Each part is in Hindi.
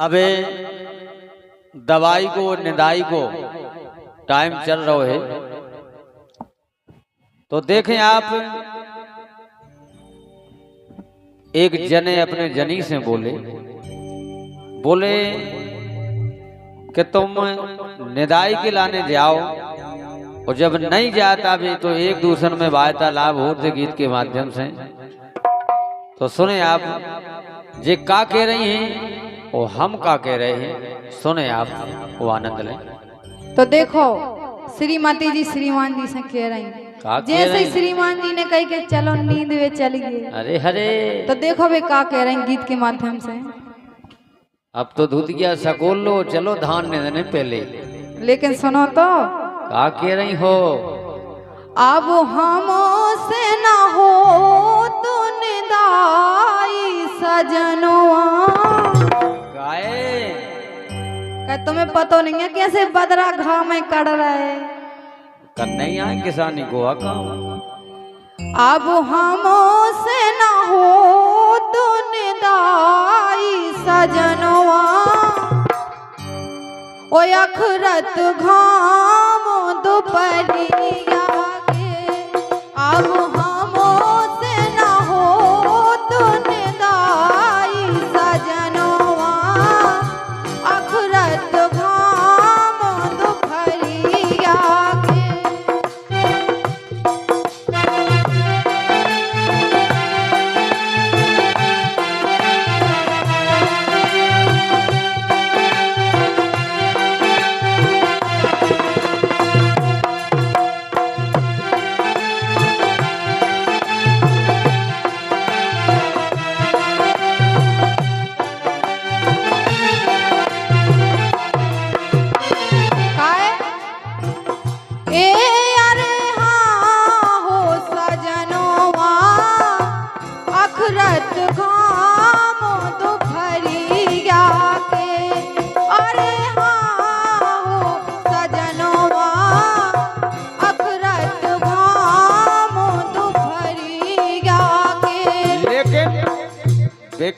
अबे दवाई को निदाई को टाइम चल रहा है तो देखें आप एक जने अपने जनी से बोले कि तुम निदाई के लाने जाओ और जब नहीं जाता भी तो एक दूसरे में वार्तालाप होते गीत के माध्यम से। तो सुने आप जे का कह रही हैं और हम का कह रहे हैं, सुने आप वो आनंद लें। तो देखो श्रीमती जी श्रीमान जी से कह रही हैं, जैसे श्रीमान जी ने कही कि चलो नींद में चलिए, अरे हरे तो देखो वे का कह रहे हैं गीत के माध्यम से। अब तो धुत गया सकोल लो, चलो धान ने देने पहले, लेकिन सुनो तो का कह रही हो। अब हमसे ना हो तो निदाई सजनवा, गाए तुम्हें पता नहीं है कैसे बदरा घाव में कड़ रहे कर नहीं आए किसानी को काम। अब हमसे ना हो तो निदाई सजनवा, ओ अखरत घाम दोपहरिया के, अब हमसे ना हो तो निदाई सजनवा, अखरत घाम दोपहरिया के।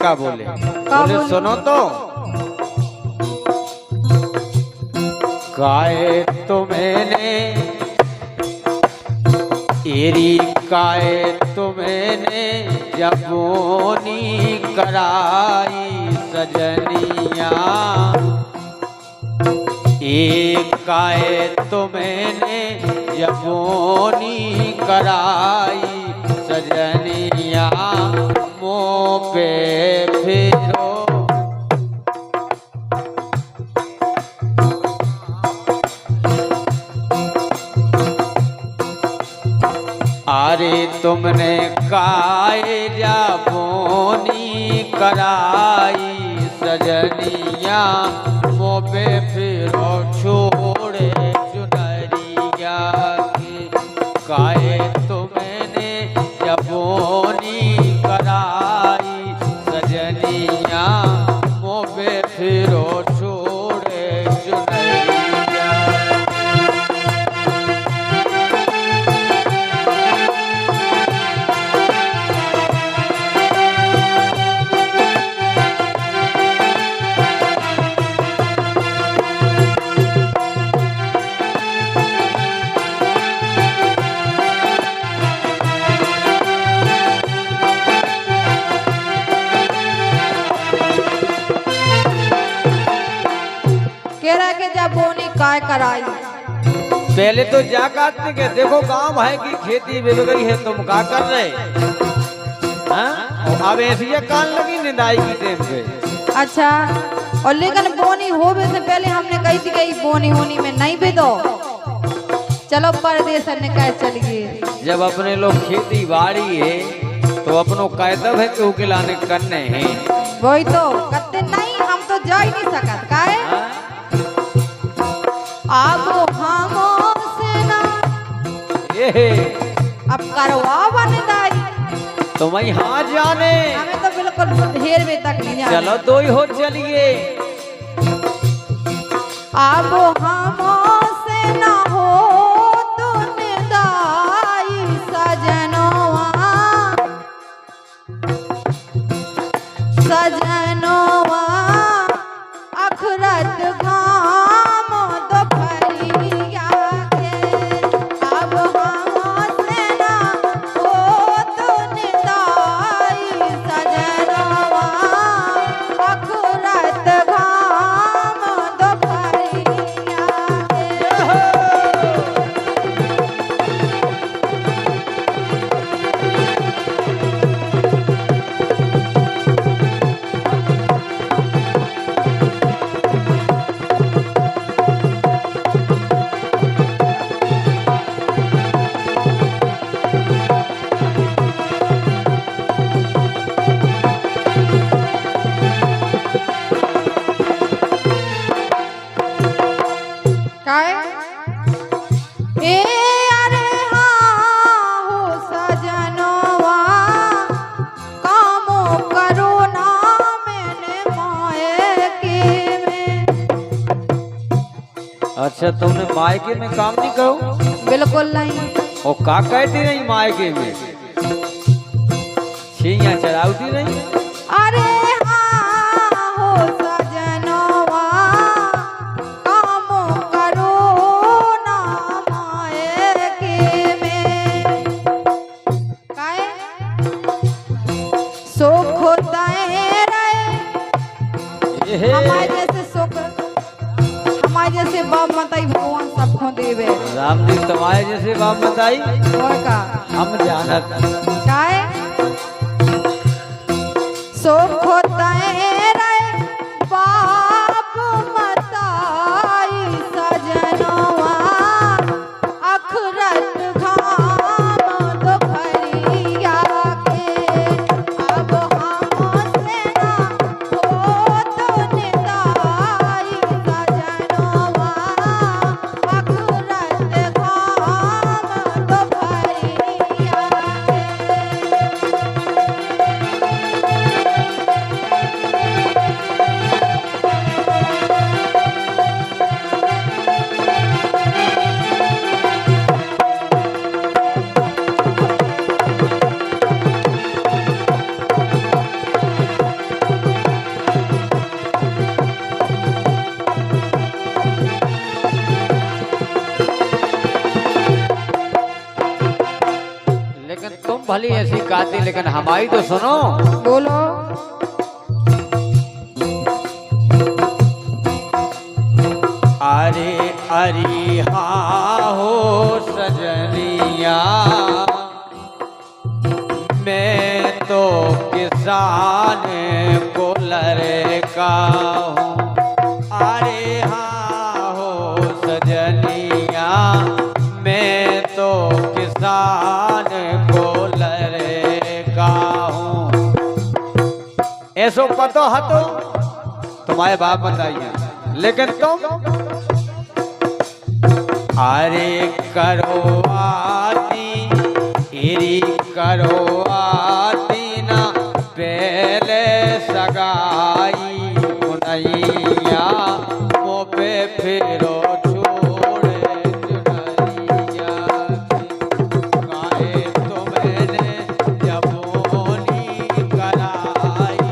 का बोले सुनो तो काए तो मैंने एरी काए तो मैंने जबोनी कराई सजनिया, एक काए तो मैंने जबोनी कराई सजनिया, मुँह पे फिरो अरे तुमने काए जाबोनी कराई सजनिया, मुँह पे फिरो छोड़े चुनरिया की, काए तुमने जाबोनी कराई सजनिया, मुँह पे फिरो छोड़े चुनरिया। काय कराई पहले तो जा काटने के देखो गांव है कि खेती बिक गई है, तुम क्या कर रहे हाँ? अब ऐसी कान लगी निदाई की टेम पे। अच्छा और लेकिन बोनी होने से पहले हमने कही थी कि बोनी होनी में नहीं भी दो, चलो परदेश ने कह चलिए। जब अपने लोग खेती बाड़ी है तो अपनों कायदब है कि उके लाने करने हैं, वही तो करते नहीं, हम तो जा ही नहीं सकत काहे। अब हमसे ना अब करवा बनिदाई तो मैं हाँ जाने, हमें तो बिल्कुल ढेर में तक नहीं जाने। चलो दो ही हो चलिए। अब हमसे ना हो तो निदाई सजनवा, सजनवा अच्छा तुमने मायके में काम नहीं करो? बिल्कुल नहीं। और का कहती नहीं मायके में? छिया चढ़ाती नहीं? अरे हाँ हो सजनवा काम करो ना मायके में। काहे सुख दाए रहे हमारे जैसे सुख, हमारे जैसे बाप मताई भगवान सबको देवे। राम जी तुम्हारे जैसे बाप बताई और का हम जानत। काहे सुख दाए रहे बाप मताई सजनवा अखरत घाम दोपहरिया के। अब हमसे ना होत निदाई सजनवा अखरत घाम दोपहरिया लेकिन तुम भली ऐसी गाती, लेकिन हमारी तो सुनो। बोलो। अरे अरे हाँ हो सजनिया मैं तो किसान को लड़का हूँ। अरे हाँ हो सजनिया मैं तो किसान को लड़का हूँ। ऐसो पतो हतो तुम्हारे बाप बताइए, लेकिन तुम अरे करो आती इरी करो आती ना पहले सगाई मुनैया मुँह पे फिरो छोड़े चुनरिया काहे तुम्हें जबोनी कराई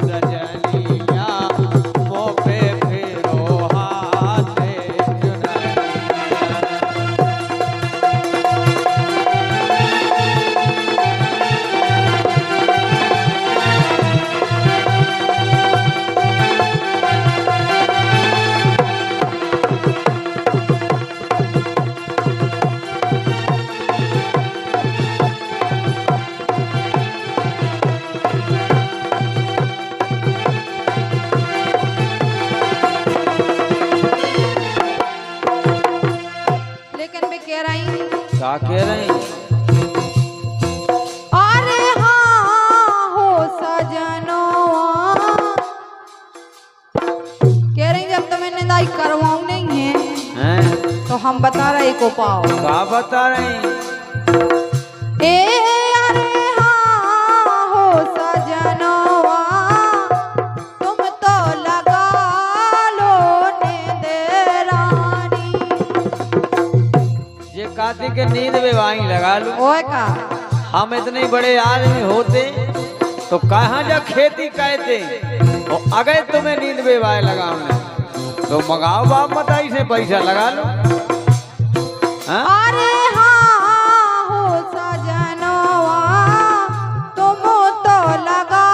सजनिया मुँह पे फिरो हाथे चुनरिया। लेकिन मैं कह रही क्या कह रहे हैं? अरे हाँ हो सजनवा। कह रही जब तुम्हें निदाई करवाऊं नहीं है हैं? तो हम बता रहे को पाओ। क्या बता रहे हैं? ए अरे हाँ हो सजनवा तुम तो लगा लो ने रानी। ये कहते कि नींद में वाई लगा लूं। ओए का हम इतने बड़े आदमी होते तो कहाँ जा खेती कहते, और अगर तुम्हें नींद में वाई लगाऊं तो मंगाओ बाप मताई से पैसा लगा लो। हाँ? अरे हाँ हो सजनवा तुम तो लगा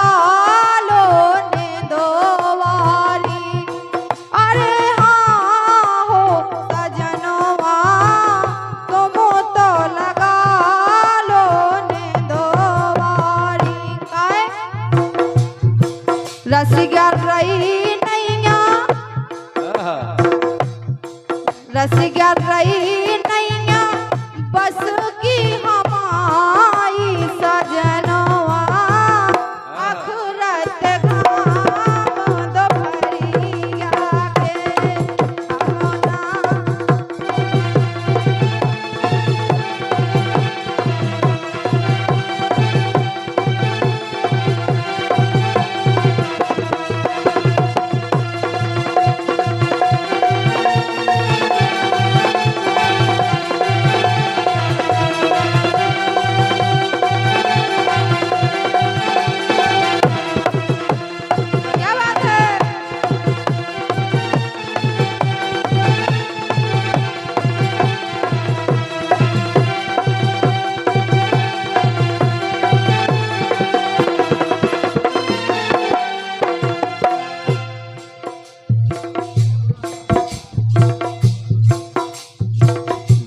लो ने दोवारी। अरे हाँ हो सजनवा तुम तो लगा लो ने दोवारी। काहे रसिया रही नैया रसिया रही नैया बस की हमारी सजनवा अखरत घाम दोपहरिया के। हमना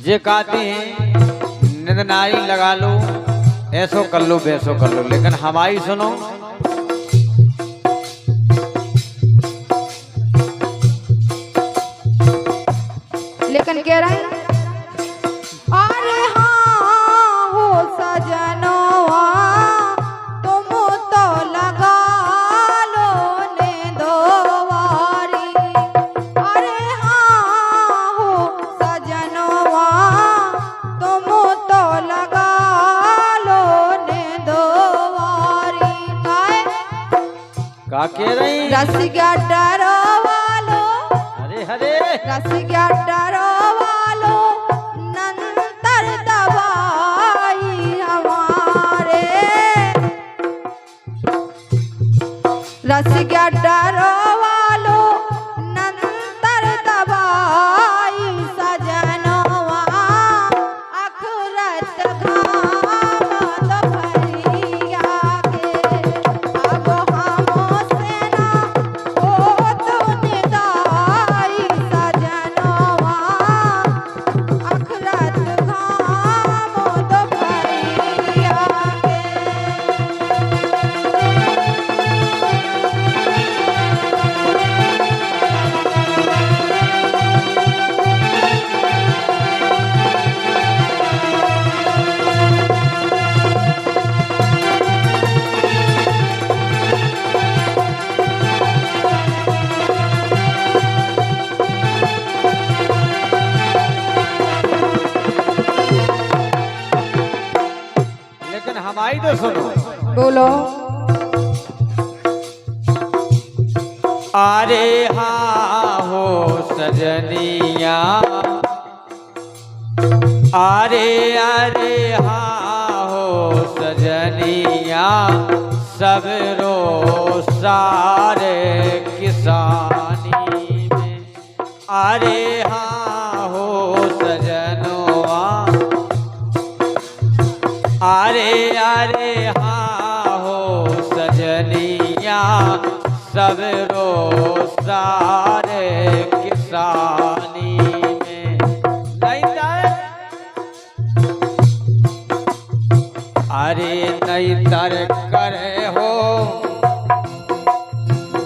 जे कहती हैं निंदनाई लगा लो, ऐसो कर लो वैसो कर लो, लेकिन हमारी सुनो। लेकिन कह रहे हैं अरे हाँ हो सजनवा तुम तो लगा लो ने दोवारी। अरे हाँ हो सजनवा तुम तो लगा लो ने दोवारी। का कह रही रसिया डरवा लो, अरे हरे रसिया डरवा लो नंतर दवाई हमारे। रसिया डरवा लो नंतर दवाई सजनवा अखरत घाम दोपहरिया के। अब हमसे ना हो तो निदाई सजनवा अखरत घाम दोपहरिया के। लेकिन हमारी तो सुनो। बोलो। अरे हाँ हो सजनिया, अरे अरे हाँ हो सजनिया, सब रो सारे किसानी में। अरे हाँ हो सजनवा, अरे अरे हाँ हो सजनिया, सब रो सारे किसानी में। नहीं तर अरे नहीं तर करे हो,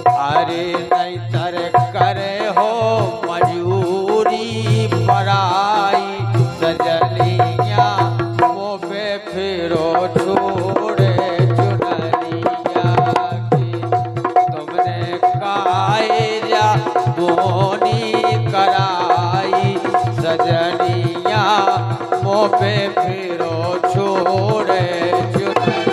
अरे नहीं तर करे हो मजूरी पराई सजनिया, वो पे फिरो छोड़े चुनरिया की। तुमने कायजा बोनी कराई सजनिया, वो पे फिरो छोड़े चुनरिया।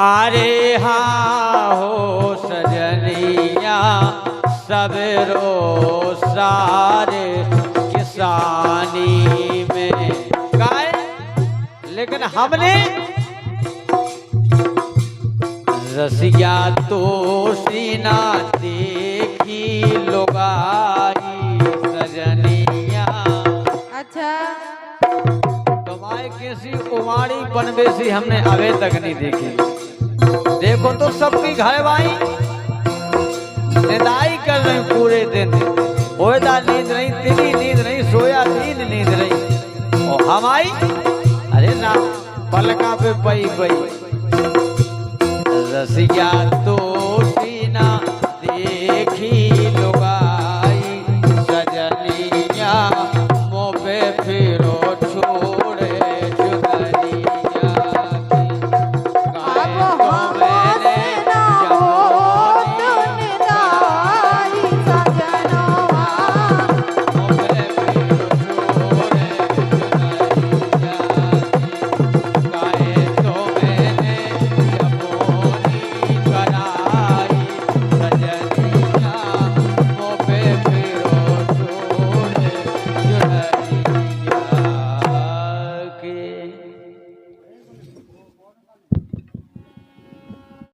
अरे हाँ हो सजनिया, सब रो सारे किसानी में। गाय लेकिन हमने रसिया तो सीना देखी लोगाई सजनिया। अच्छा तुम्हारे किसी कुमारी बनबेसी हमने अभी तक नहीं देखी। देखो तो सबकी घर भाई निदाई कर रहे पूरे दिन, होएदा नींद नहीं, तेरी नींद नहीं, सोया तीन नींद नहीं, और हमारी अरे ना पलका पे पई पई। रसिया तो